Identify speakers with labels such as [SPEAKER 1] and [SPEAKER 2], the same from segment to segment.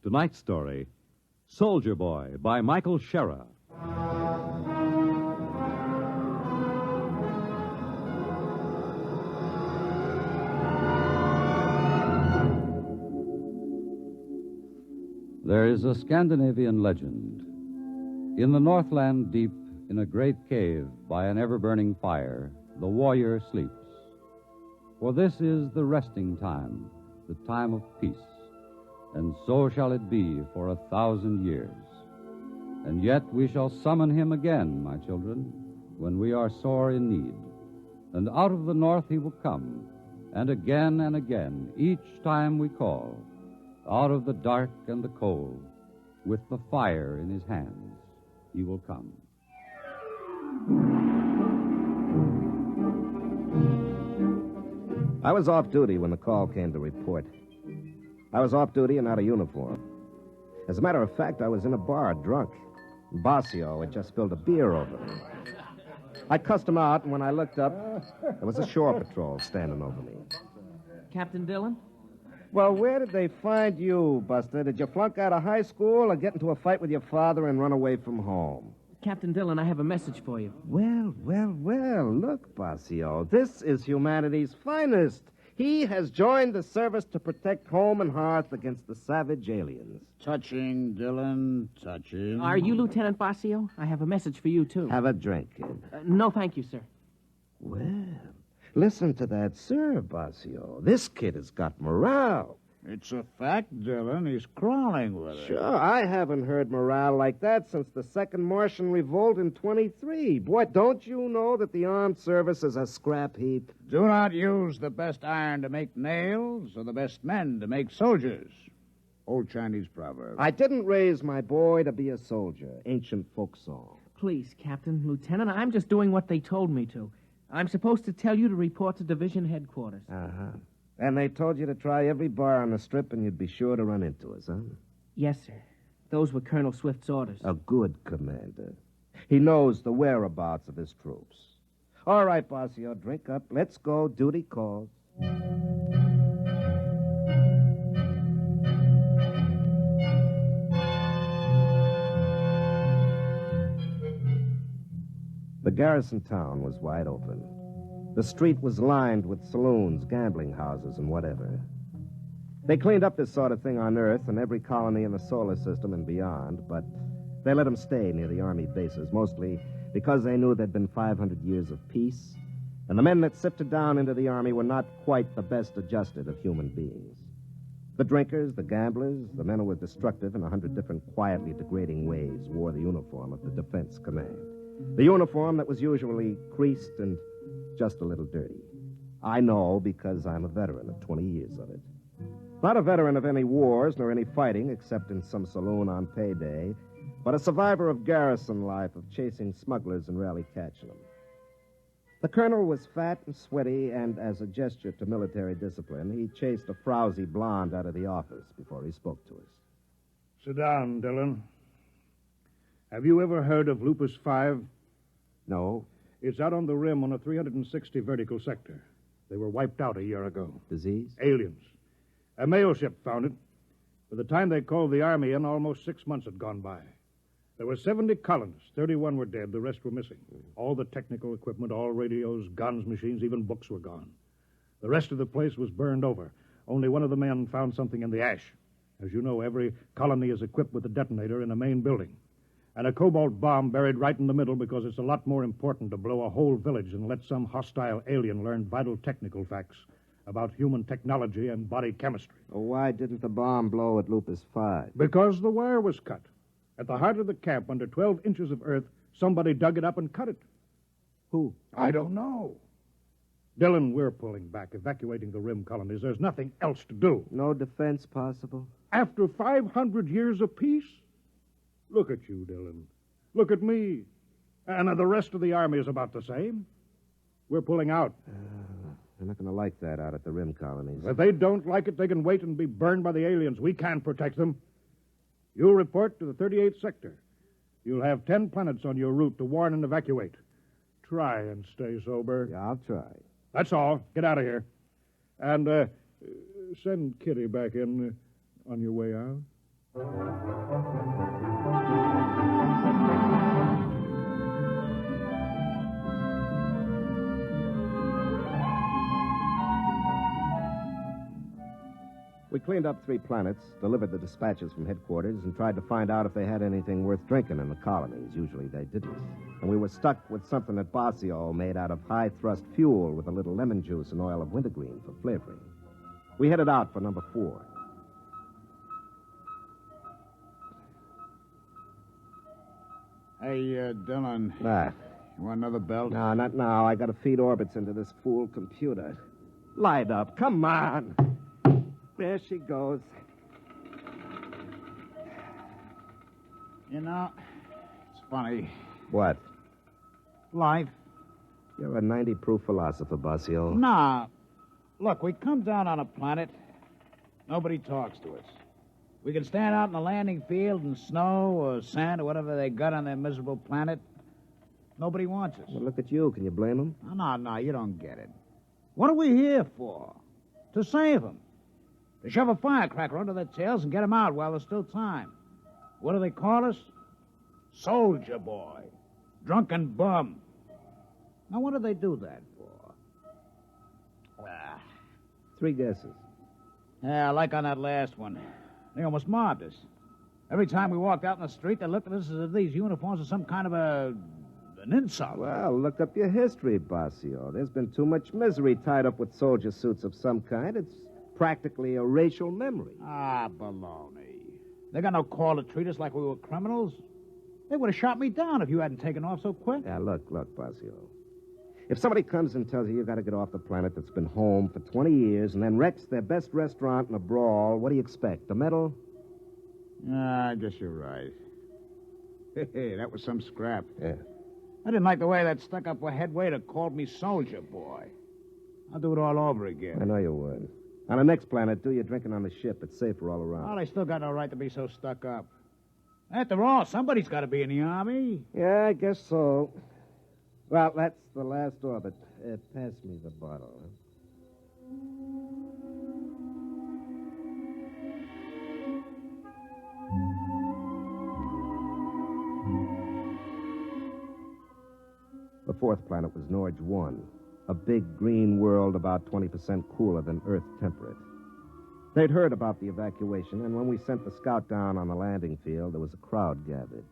[SPEAKER 1] Tonight's story, Soldier Boy by Michael Shaara. There is a Scandinavian legend. In the Northland deep, in a great cave by an ever-burning fire, the warrior sleeps. For this is the resting time, the time of peace. And so shall it be for 1,000 years. And yet we shall summon him again, my children, when we are sore in need. And out of the north he will come, and again, each time we call, out of the dark and the cold, with the fire in his hands, he will come.
[SPEAKER 2] I was off duty when the call came to report. I was off duty and out of uniform. As a matter of fact, I was in a bar, drunk. Basio had just spilled a beer over me. I cussed him out, and when I looked up, there was a shore patrol standing over me.
[SPEAKER 3] Captain Dillon?
[SPEAKER 2] Well, where did they find you, Buster? Did you flunk out of high school or get into a fight with your father and run away from home?
[SPEAKER 3] Captain Dillon, I have a message for you.
[SPEAKER 2] Well. Look, Basio, this is humanity's finest. He has joined the service to protect home and hearth against the savage aliens.
[SPEAKER 4] Touching, Dillon, touching.
[SPEAKER 3] Are you Lieutenant Basio? I have a message for you, too.
[SPEAKER 2] Have a drink, kid.
[SPEAKER 3] No, thank you, sir.
[SPEAKER 2] Well, listen to that, sir, Basio. This kid has got morale.
[SPEAKER 4] It's a fact, Dillon. He's crawling with it.
[SPEAKER 2] Sure, I haven't heard morale like that since the Second Martian Revolt in 23. Boy, don't you know that the armed service is a scrap heap?
[SPEAKER 4] Do not use the best iron to make nails or the best men to make soldiers. Old Chinese proverb.
[SPEAKER 2] I didn't raise my boy to be a soldier. Ancient folk song.
[SPEAKER 3] Please, Captain, Lieutenant, I'm just doing what they told me to. I'm supposed to tell you to report to division headquarters.
[SPEAKER 2] Uh-huh. And they told you to try every bar on the strip and you'd be sure to run into us, huh?
[SPEAKER 3] Yes, sir. Those were Colonel Swift's orders.
[SPEAKER 2] A good commander. He knows the whereabouts of his troops. All right, Basio, drink up. Let's go. Duty calls. The garrison town was wide open. The street was lined with saloons, gambling houses, and whatever. They cleaned up this sort of thing on Earth and every colony in the solar system and beyond, but they let them stay near the Army bases, mostly because they knew there'd been 500 years of peace, and the men that sifted down into the Army were not quite the best adjusted of human beings. The drinkers, the gamblers, the men who were destructive in 100 different quietly degrading ways wore the uniform of the Defense Command. The uniform that was usually creased and just a little dirty. I know because I'm a veteran of 20 years of it. Not a veteran of any wars nor any fighting except in some saloon on payday, but a survivor of garrison life, of chasing smugglers and rarely catching them. The colonel was fat and sweaty, and as a gesture to military discipline, he chased a frowsy blonde out of the office before he spoke to us.
[SPEAKER 4] Sit down, Dillon. Have you ever heard of Lupus 5?
[SPEAKER 2] No.
[SPEAKER 4] It's out on the rim on a 360 vertical sector. They were wiped out a year ago.
[SPEAKER 2] Disease?
[SPEAKER 4] Aliens. A mail ship found it. By the time they called the Army in, almost 6 months had gone by. There were 70 colonists. 31 were dead. The rest were missing. All the technical equipment, all radios, guns, machines, even books were gone. The rest of the place was burned over. Only one of the men found something in the ash. As you know, every colony is equipped with a detonator in a main building. And a cobalt bomb buried right in the middle because it's a lot more important to blow a whole village than let some hostile alien learn vital technical facts about human technology and body chemistry.
[SPEAKER 2] Well, why didn't the bomb blow at Lupus 5?
[SPEAKER 4] Because the wire was cut. At the heart of the camp, under 12 inches of earth, somebody dug it up and cut it.
[SPEAKER 2] Who?
[SPEAKER 4] I don't know. Dillon, we're pulling back, evacuating the rim colonies. There's nothing else to do.
[SPEAKER 2] No defense possible?
[SPEAKER 4] After 500 years of peace? Look at you, Dillon. Look at me. And the rest of the Army is about the same. We're pulling out.
[SPEAKER 2] They're not going to like that out at the rim colonies.
[SPEAKER 4] If they don't like it, they can wait and be burned by the aliens. We can't protect them. You'll report to the 38th sector. You'll have 10 planets on your route to warn and evacuate. Try and stay sober.
[SPEAKER 2] Yeah, I'll try.
[SPEAKER 4] That's all. Get out of here. And send Kitty back in on your way out.
[SPEAKER 2] We cleaned up 3 planets, delivered the dispatches from headquarters, and tried to find out if they had anything worth drinking in the colonies. Usually they didn't. And we were stuck with something at Basio made out of high-thrust fuel with a little lemon juice and oil of wintergreen for flavoring. We headed out for number 4.
[SPEAKER 5] Hey, Dylan.
[SPEAKER 2] Ah,
[SPEAKER 5] You want another belt?
[SPEAKER 2] no, not now. I got to feed orbits into this fool computer. Light up. Come on. There she goes.
[SPEAKER 5] You know, it's funny.
[SPEAKER 2] What?
[SPEAKER 5] Life.
[SPEAKER 2] You're a 90-proof philosopher, Basio.
[SPEAKER 5] Nah. Look, we come down on a planet. Nobody talks to us. We can stand out in the landing field in snow or sand or whatever they got on their miserable planet. Nobody wants us.
[SPEAKER 2] Well, look at you. Can you blame them?
[SPEAKER 5] No, you don't get it. What are we here for? To save them. To shove a firecracker under their tails and get them out while there's still time. What do they call us? Soldier boy. Drunken bum. Now, what do they do that for?
[SPEAKER 2] 3 guesses.
[SPEAKER 5] Yeah, like on that last one. They almost mobbed us. Every time we walked out in the street, they looked at us as if these uniforms were some kind of an insult.
[SPEAKER 2] Well, look up your history, Basio. There's been too much misery tied up with soldier suits of some kind. It's practically a racial memory.
[SPEAKER 5] Ah, baloney. They got no call to treat us like we were criminals. They would have shot me down if you hadn't taken off so quick.
[SPEAKER 2] Yeah, look, Basio. If somebody comes and tells you got to get off the planet that's been home for 20 years and then wrecks their best restaurant in a brawl, what do you expect? A medal?
[SPEAKER 5] I guess you're right. Hey, that was some scrap.
[SPEAKER 2] Yeah.
[SPEAKER 5] I didn't like the way that stuck-up head waiter called me soldier boy. I'll do it all over again.
[SPEAKER 2] I know you would. On the next planet, do your drinking on the ship. It's safer all around.
[SPEAKER 5] Oh, they still got no right to be so stuck up. After all, somebody's got to be in the Army.
[SPEAKER 2] Yeah, I guess so. Well, that's the last orbit. Pass me the bottle. The 4th planet was Norge 1, a big green world about 20% cooler than Earth temperate. They'd heard about the evacuation, and when we sent the scout down on the landing field, there was a crowd gathered.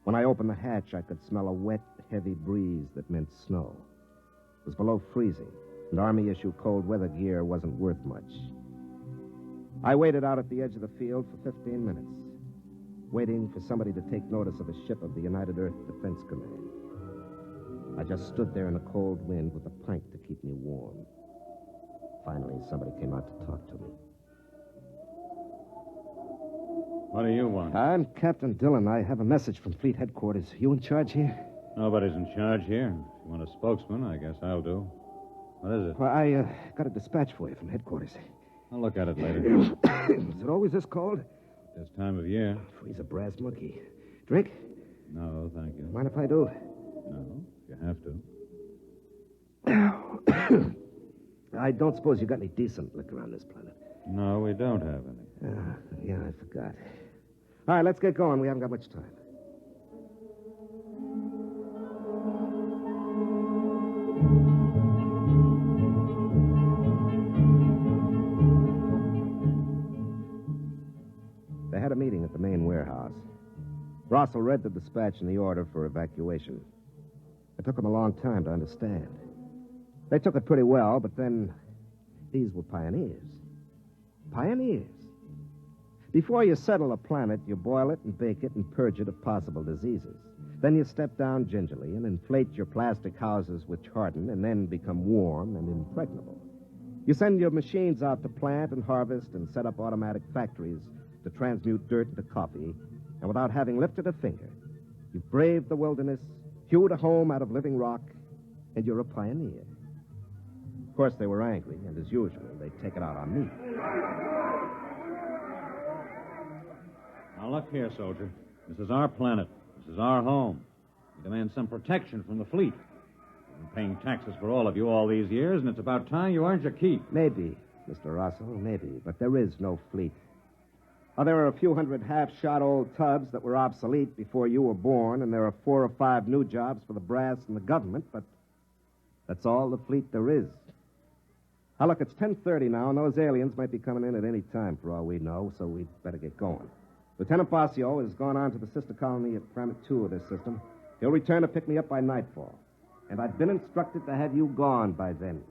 [SPEAKER 2] When I opened the hatch, I could smell a wet, heavy breeze that meant snow. It was below freezing, and Army-issue cold weather gear wasn't worth much. I waited out at the edge of the field for 15 minutes, waiting for somebody to take notice of a ship of the United Earth Defense Command. I just stood there in the cold wind with a pint to keep me warm. Finally, somebody came out to talk to me.
[SPEAKER 1] What do you want?
[SPEAKER 2] I'm Captain Dillon. I have a message from Fleet Headquarters. You in charge here?
[SPEAKER 1] Nobody's in charge here. If you want a spokesman, I guess I'll do. What is it?
[SPEAKER 2] Well, I got a dispatch for you from headquarters.
[SPEAKER 1] I'll look at it later.
[SPEAKER 2] Is it always this cold?
[SPEAKER 1] This time of year.
[SPEAKER 2] Freeze a brass monkey. Drink?
[SPEAKER 1] No, thank you.
[SPEAKER 2] Mind if I do?
[SPEAKER 1] No, you have to.
[SPEAKER 2] I don't suppose you got any decent liquor on this planet.
[SPEAKER 1] No, we don't have any.
[SPEAKER 2] Yeah, I forgot. All right, let's get going. We haven't got much time. They had a meeting at the main warehouse. Russell read the dispatch and the order for evacuation. It took them a long time to understand. They took it pretty well, but then these were pioneers. Pioneers. Before you settle a planet, you boil it and bake it and purge it of possible diseases. Then you step down gingerly and inflate your plastic houses which harden and then become warm and impregnable. You send your machines out to plant and harvest and set up automatic factories to transmute dirt into coffee, and without having lifted a finger, you've braved the wilderness, hewed a home out of living rock, and you're a pioneer. Of course, they were angry, and as usual, they'd take it out on me.
[SPEAKER 1] Now, look here, soldier. This is our planet. This is our home. We demand some protection from the fleet. We've been paying taxes for all of you all these years, and it's about time you earned your keep.
[SPEAKER 2] Maybe, Mr. Russell, maybe, but there is no fleet. Oh, there are a few hundred half-shot old tubs that were obsolete before you were born, and there are 4 or 5 new jobs for the brass and the government, but that's all the fleet there is. Now, look, it's 10:30 now, and those aliens might be coming in at any time for all we know, so we'd better get going. Lieutenant Basio has gone on to the sister colony at Planet 2 of this system. He'll return to pick me up by nightfall. And I've been instructed to have you gone by then.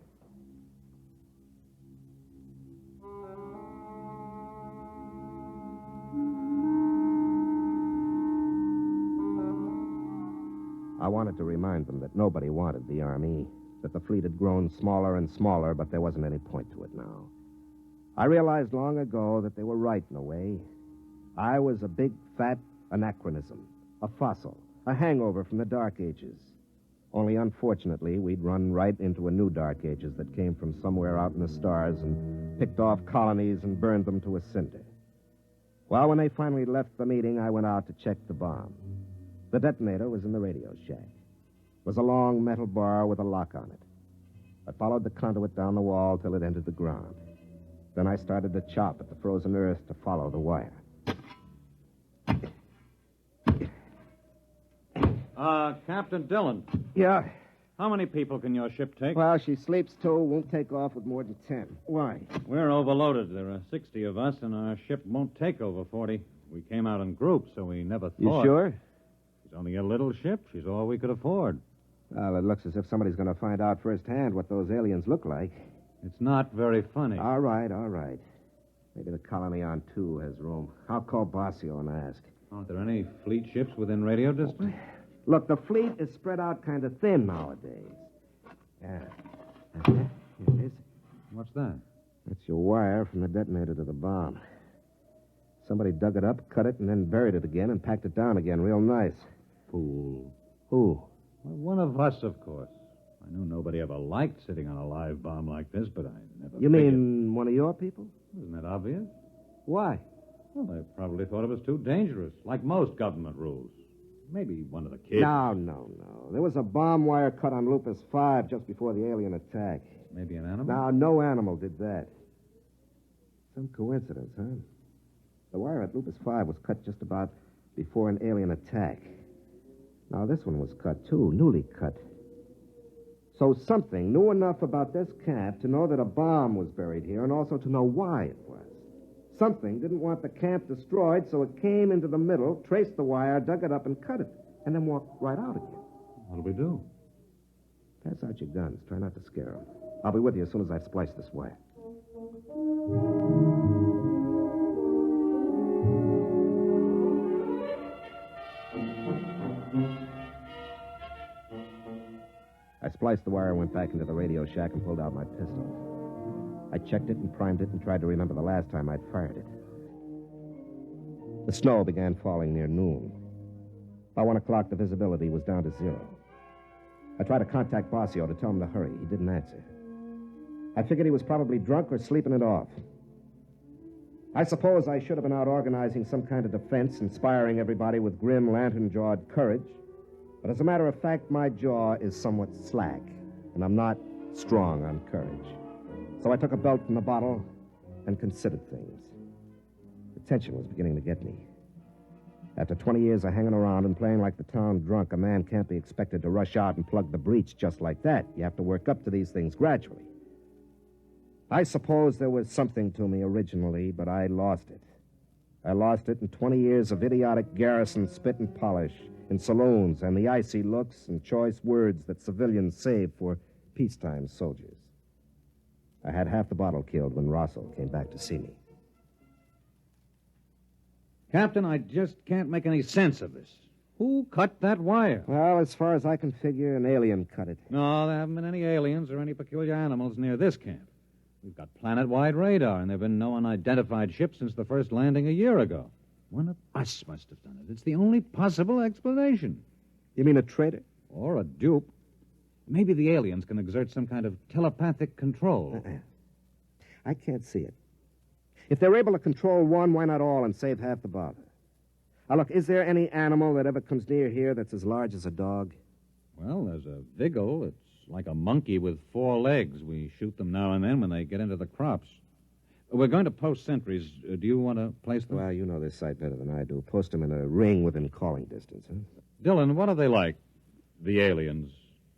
[SPEAKER 2] I wanted to remind them that nobody wanted the Army, that the fleet had grown smaller and smaller, but there wasn't any point to it now. I realized long ago that they were right in a way. I was a big, fat anachronism, a fossil, a hangover from the Dark Ages. Only, unfortunately, we'd run right into a new Dark Ages that came from somewhere out in the stars and picked off colonies and burned them to a cinder. Well, when they finally left the meeting, I went out to check the bomb. The detonator was in the radio shack. It was a long metal bar with a lock on it. I followed the conduit down the wall till it entered the ground. Then I started to chop at the frozen earth to follow the wire.
[SPEAKER 6] Captain Dillon,
[SPEAKER 2] Yeah.
[SPEAKER 6] how many people can your ship take?
[SPEAKER 2] Well, she sleeps too, won't take off with more than 10. Why?
[SPEAKER 6] We're overloaded. There are 60 of us, and our ship won't take over 40. We came out in groups, so we never
[SPEAKER 2] You
[SPEAKER 6] thought.
[SPEAKER 2] sure?
[SPEAKER 6] She's only a little ship. She's all we could afford.
[SPEAKER 2] Well, it looks as if somebody's going to find out firsthand what those aliens look like.
[SPEAKER 6] It's not very funny.
[SPEAKER 2] All right. Maybe the colony on 2 has room. I'll call Basio and ask.
[SPEAKER 6] Aren't there any fleet ships within radio distance?
[SPEAKER 2] Look, the fleet is spread out kind of thin nowadays. Yeah. Here it is.
[SPEAKER 6] What's that?
[SPEAKER 2] That's your wire from the detonator to the bomb. Somebody dug it up, cut it, and then buried it again and packed it down again real nice.
[SPEAKER 6] Fool.
[SPEAKER 2] Who?
[SPEAKER 6] Well, one of us, of course. I knew nobody ever liked sitting on a live bomb like this, but I never
[SPEAKER 2] You
[SPEAKER 6] figured...
[SPEAKER 2] mean one of your people?
[SPEAKER 6] Isn't that obvious?
[SPEAKER 2] Why?
[SPEAKER 6] Well, they probably thought it was too dangerous, like most government rules. Maybe one of the kids.
[SPEAKER 2] No. There was a bomb wire cut on Lupus 5 just before the alien attack.
[SPEAKER 6] Maybe an animal?
[SPEAKER 2] Now, no animal did that. Some coincidence, huh? The wire at Lupus 5 was cut just about before an alien attack. Now, this one was cut, too, newly cut. So something knew enough about this camp to know that a bomb was buried here and also to know why it was. Something didn't want the camp destroyed, so it came into the middle, traced the wire, dug it up, and cut it, and then walked right out again.
[SPEAKER 6] What'll we do?
[SPEAKER 2] Pass out your guns. Try not to scare them. I'll be with you as soon as I've spliced this wire. I spliced the wire, went back into the radio shack, and pulled out my pistol. I checked it and primed it and tried to remember the last time I'd fired it. The snow began falling near noon. By 1 o'clock, the visibility was down to 0. I tried to contact Basio to tell him to hurry. He didn't answer. I figured he was probably drunk or sleeping it off. I suppose I should have been out organizing some kind of defense, inspiring everybody with grim, lantern-jawed courage. But as a matter of fact, my jaw is somewhat slack, and I'm not strong on courage. So I took a belt from the bottle and considered things. The tension was beginning to get me. After 20 years of hanging around and playing like the town drunk, a man can't be expected to rush out and plug the breach just like that. You have to work up to these things gradually. I suppose there was something to me originally, but I lost it. I lost it in 20 years of idiotic garrison spit and polish in saloons and the icy looks and choice words that civilians save for peacetime soldiers. I had half the bottle killed when Rosso came back to see me.
[SPEAKER 6] Captain, I just can't make any sense of this. Who cut that wire?
[SPEAKER 2] Well, as far as I can figure, an alien cut it.
[SPEAKER 6] No, there haven't been any aliens or any peculiar animals near this camp. We've got planet-wide radar, and there have been no unidentified ships since the first landing a year ago. One of us must have done it. It's the only possible explanation.
[SPEAKER 2] You mean a traitor?
[SPEAKER 6] Or a dupe. Maybe the aliens can exert some kind of telepathic control.
[SPEAKER 2] I can't see it. If they're able to control one, why not all and save half the bother? Now, look, is there any animal that ever comes near here that's as large as a dog?
[SPEAKER 6] Well, there's a vigil. It's like a monkey with 4 legs. We shoot them now and then when they get into the crops. We're going to post sentries. Do you want to place them?
[SPEAKER 2] Well, you know this site better than I do. Post them in a ring within calling distance, huh?
[SPEAKER 6] Dylan, what are they like? The aliens.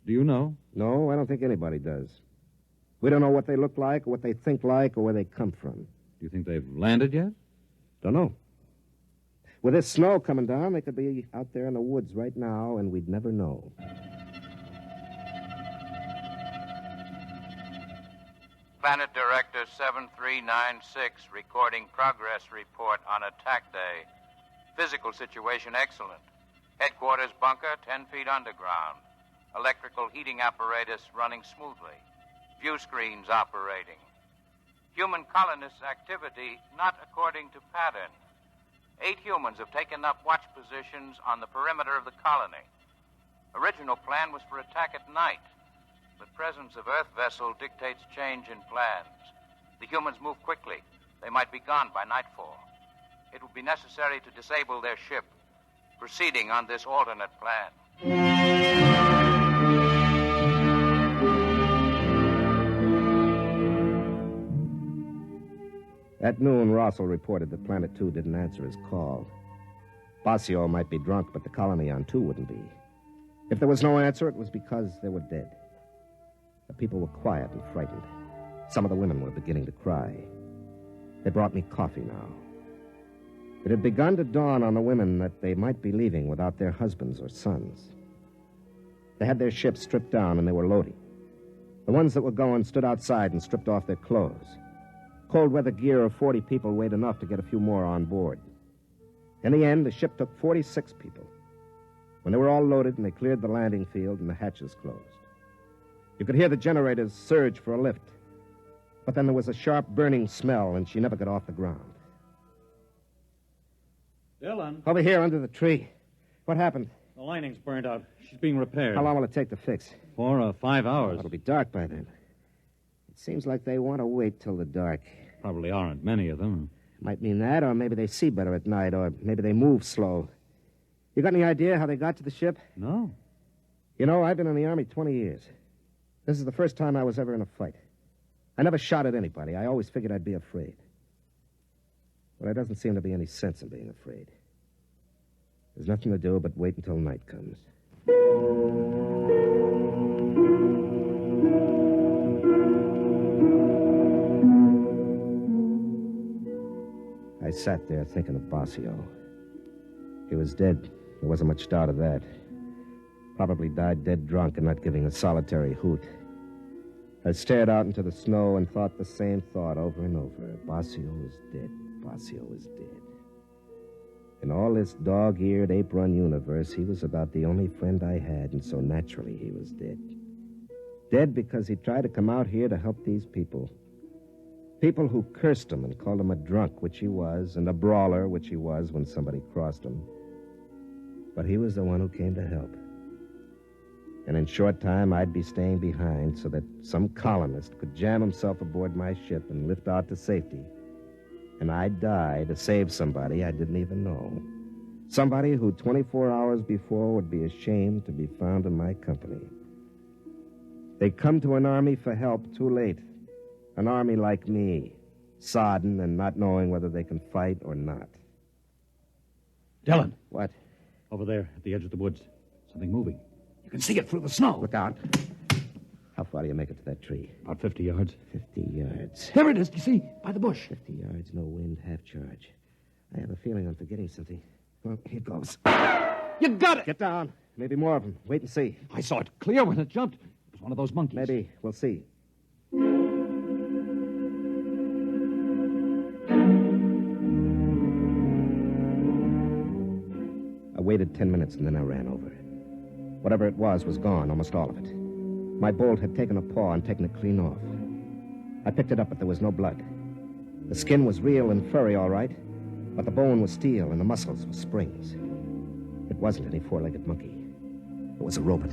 [SPEAKER 6] Do you know?
[SPEAKER 2] No, I don't think anybody does. We don't know what they look like, or what they think like, or where they come from.
[SPEAKER 6] Do you think they've landed yet?
[SPEAKER 2] Don't know. With this snow coming down, they could be out there in the woods right now, and we'd never know.
[SPEAKER 7] Planet Director 7396 recording progress report on attack day. Physical situation excellent. Headquarters bunker 10 feet underground. Electrical heating apparatus running smoothly. View screens operating. Human colonists' activity not according to pattern. 8 humans have taken up watch positions on the perimeter of the colony. Original plan was for attack at night. The presence of Earth vessel dictates change in plans. The humans move quickly. They might be gone by nightfall. It will be necessary to disable their ship, proceeding on this alternate plan.
[SPEAKER 2] At noon, Rossel reported that Planet 2 didn't answer his call. Basio might be drunk, but the colony on 2 wouldn't be. If there was no answer, it was because they were dead. The people were quiet and frightened. Some of the women were beginning to cry. They brought me coffee now. It had begun to dawn on the women that they might be leaving without their husbands or sons. They had their ships stripped down and they were loading. The ones that were going stood outside and stripped off their clothes. Cold weather gear of 40 people weighed enough to get a few more on board. In the end, the ship took 46 people. When they were all loaded and they cleared the landing field and the hatches closed. You could hear the generators surge for a lift. But then there was a sharp burning smell and she never got off the ground.
[SPEAKER 6] Dylan.
[SPEAKER 2] Over here under the tree. What happened?
[SPEAKER 6] The lining's burned out. She's being repaired.
[SPEAKER 2] How long will it take to fix?
[SPEAKER 6] 4 or 5 hours.
[SPEAKER 2] It'll be dark by then. It seems like they want to wait till the dark.
[SPEAKER 6] Probably aren't many of them.
[SPEAKER 2] Might mean that, or maybe they see better at night, or maybe they move slow. You got any idea how they got to the ship?
[SPEAKER 6] No.
[SPEAKER 2] You know, I've been in the Army 20 years. This is the first time I was ever in a fight. I never shot at anybody. I always figured I'd be afraid. But there doesn't seem to be any sense in being afraid. There's nothing to do but wait until night comes. I sat there thinking of Basio. He was dead. There wasn't much doubt of that. Probably died dead drunk and not giving a solitary hoot. I stared out into the snow and thought the same thought over and over. Basio is dead. Basio is dead. In all this dog-eared, ape-run universe, he was about the only friend I had, and so naturally he was dead. Dead because he tried to come out here to help these people. People who cursed him and called him a drunk, which he was, and a brawler, which he was when somebody crossed him. But he was the one who came to help. And in short time, I'd be staying behind so that some colonist could jam himself aboard my ship and lift out to safety. And I'd die to save somebody I didn't even know. Somebody who 24 hours before would be ashamed to be found in my company. They come to an army for help too late. An army like me, sodden and not knowing whether they can fight or not.
[SPEAKER 6] Dylan.
[SPEAKER 2] What?
[SPEAKER 6] Over there at the edge of the woods. Something moving. You can see it through the snow.
[SPEAKER 2] Look out. How far do you make it to that tree?
[SPEAKER 6] About 50 yards.
[SPEAKER 2] 50 yards.
[SPEAKER 6] There it is, you see, by the bush.
[SPEAKER 2] 50 yards, no wind, half charge. I have a feeling I'm forgetting something. Well, here goes.
[SPEAKER 6] You got it!
[SPEAKER 2] Get down. Maybe more of them. Wait and see.
[SPEAKER 6] I saw it clear when it jumped. It was one of those monkeys.
[SPEAKER 2] Maybe. We'll see. I waited 10 minutes and then I ran over. Whatever it was gone, almost all of it. My bolt had taken a paw and taken it clean off. I picked it up, but there was no blood. The skin was real and furry, all right, but the bone was steel and the muscles were springs. It wasn't any four-legged monkey. It was a robot.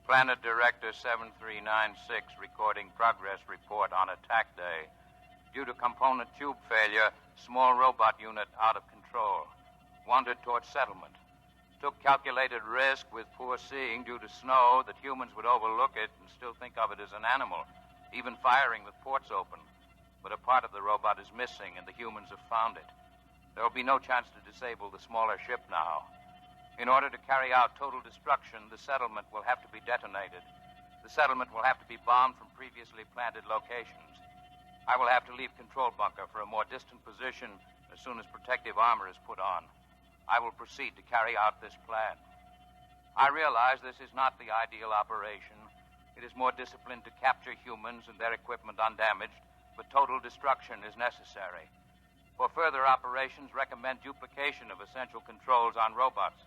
[SPEAKER 7] Planet Director 7396 recording progress report on attack day. Due to component tube failure, small robot unit out of control. Wandered towards settlement. took calculated risk with poor seeing due to snow that humans would overlook it and still think of it as an animal, even firing with ports open. But a part of the robot is missing, and the humans have found it. There will be no chance to disable the smaller ship now. In order to carry out total destruction, the settlement will have to be detonated. The settlement will have to be bombed from previously planted locations. I will have to leave control bunker for a more distant position as soon as protective armor is put on. I will proceed to carry out this plan. I realize this is not the ideal operation. It is more disciplined to capture humans and their equipment undamaged, but total destruction is necessary. For further operations, recommend duplication of essential controls on robots.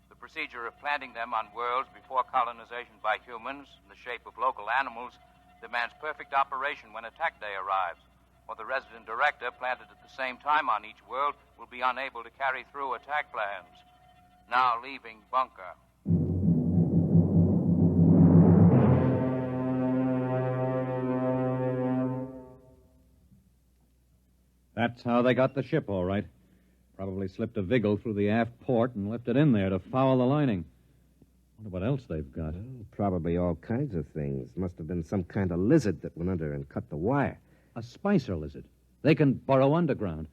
[SPEAKER 7] The procedure of planting them on worlds before colonization by humans, in the shape of local animals, demands perfect operation when attack day arrives, or the resident director planted at the same time on each world will be unable to carry through attack plans. Now leaving bunker.
[SPEAKER 6] That's how they got the ship, all right. Probably slipped a Vigil through the aft port and left it in there to foul the lining. Wonder what else they've got.
[SPEAKER 2] Well, probably all kinds of things. Must have been some kind of lizard that went under and cut the wire.
[SPEAKER 6] A spicer lizard. They can burrow underground.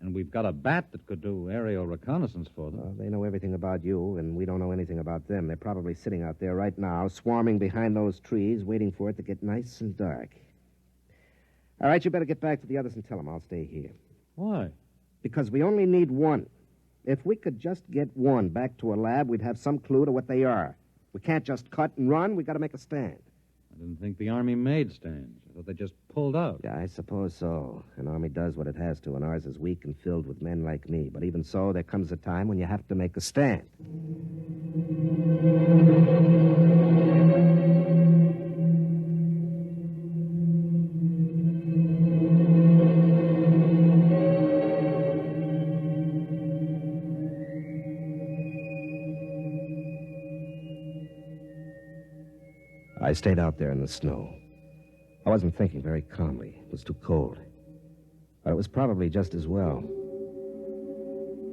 [SPEAKER 6] And we've got a bat that could do aerial reconnaissance for them.
[SPEAKER 2] Well, they know everything about you, and we don't know anything about them. They're probably sitting out there right now, swarming behind those trees, waiting for it to get nice and dark. All right, you better get back to the others and tell them I'll stay here.
[SPEAKER 6] Why?
[SPEAKER 2] Because we only need one. If we could just get one back to a lab, we'd have some clue to what they are. We can't just cut and run. We got to make a stand.
[SPEAKER 6] I didn't think the Army made stands. I thought they just pulled out.
[SPEAKER 2] Yeah, I suppose so. An army does what it has to, and ours is weak and filled with men like me. But even so, there comes a time when you have to make a stand. I stayed out there in the snow. I wasn't thinking very calmly. It was too cold. But it was probably just as well.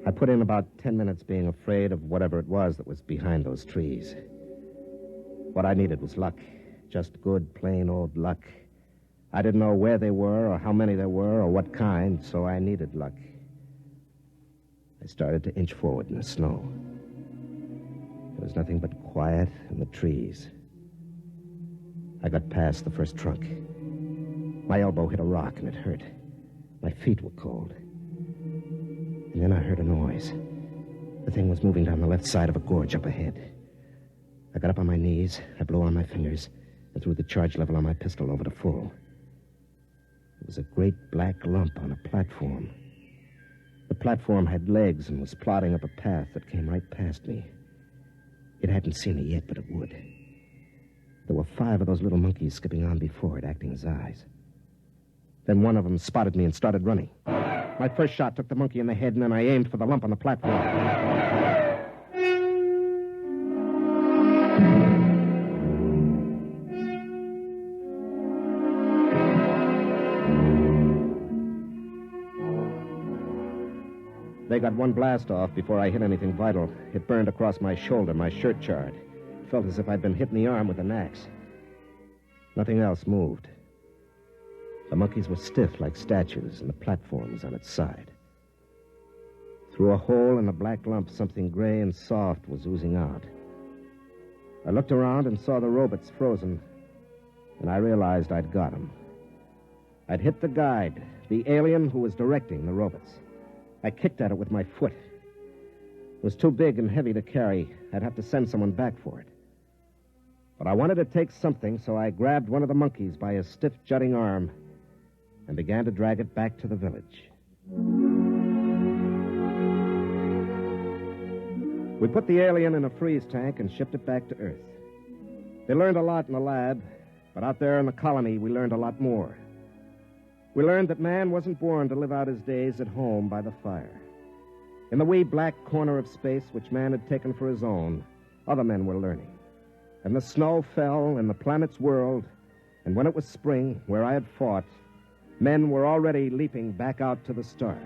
[SPEAKER 2] I put in about 10 minutes being afraid of whatever it was that was behind those trees. What I needed was luck. Just good, plain old luck. I didn't know where they were or how many there were or what kind, so I needed luck. I started to inch forward in the snow. There was nothing but quiet and the trees. I got past the first trunk. My elbow hit a rock, and it hurt. My feet were cold. And then I heard a noise. The thing was moving down the left side of a gorge up ahead. I got up on my knees, I blew on my fingers, and threw the charge level on my pistol over to full. It was a great black lump on a platform. The platform had legs and was plodding up a path that came right past me. It hadn't seen me yet, but it would. There were 5 of those little monkeys skipping on before it, acting as eyes. Then one of them spotted me and started running. My first shot took the monkey in the head, and then I aimed for the lump on the platform. They got one blast off before I hit anything vital. It burned across my shoulder, my shirt charred. Felt as if I'd been hit in the arm with an axe. Nothing else moved. The monkeys were stiff like statues, and the platform was on its side. Through a hole in the black lump, something gray and soft was oozing out. I looked around and saw the robots frozen, and I realized I'd got them. I'd hit the guide, the alien who was directing the robots. I kicked at it with my foot. It was too big and heavy to carry. I'd have to send someone back for it. But I wanted to take something, so I grabbed one of the monkeys by his stiff, jutting arm and began to drag it back to the village. We put the alien in a freeze tank and shipped it back to Earth. They learned a lot in the lab, but out there in the colony, we learned a lot more. We learned that man wasn't born to live out his days at home by the fire. In the wee black corner of space which man had taken for his own, other men were learning. And the snow fell in the planet's world, and when it was spring, where I had fought, men were already leaping back out to the stars.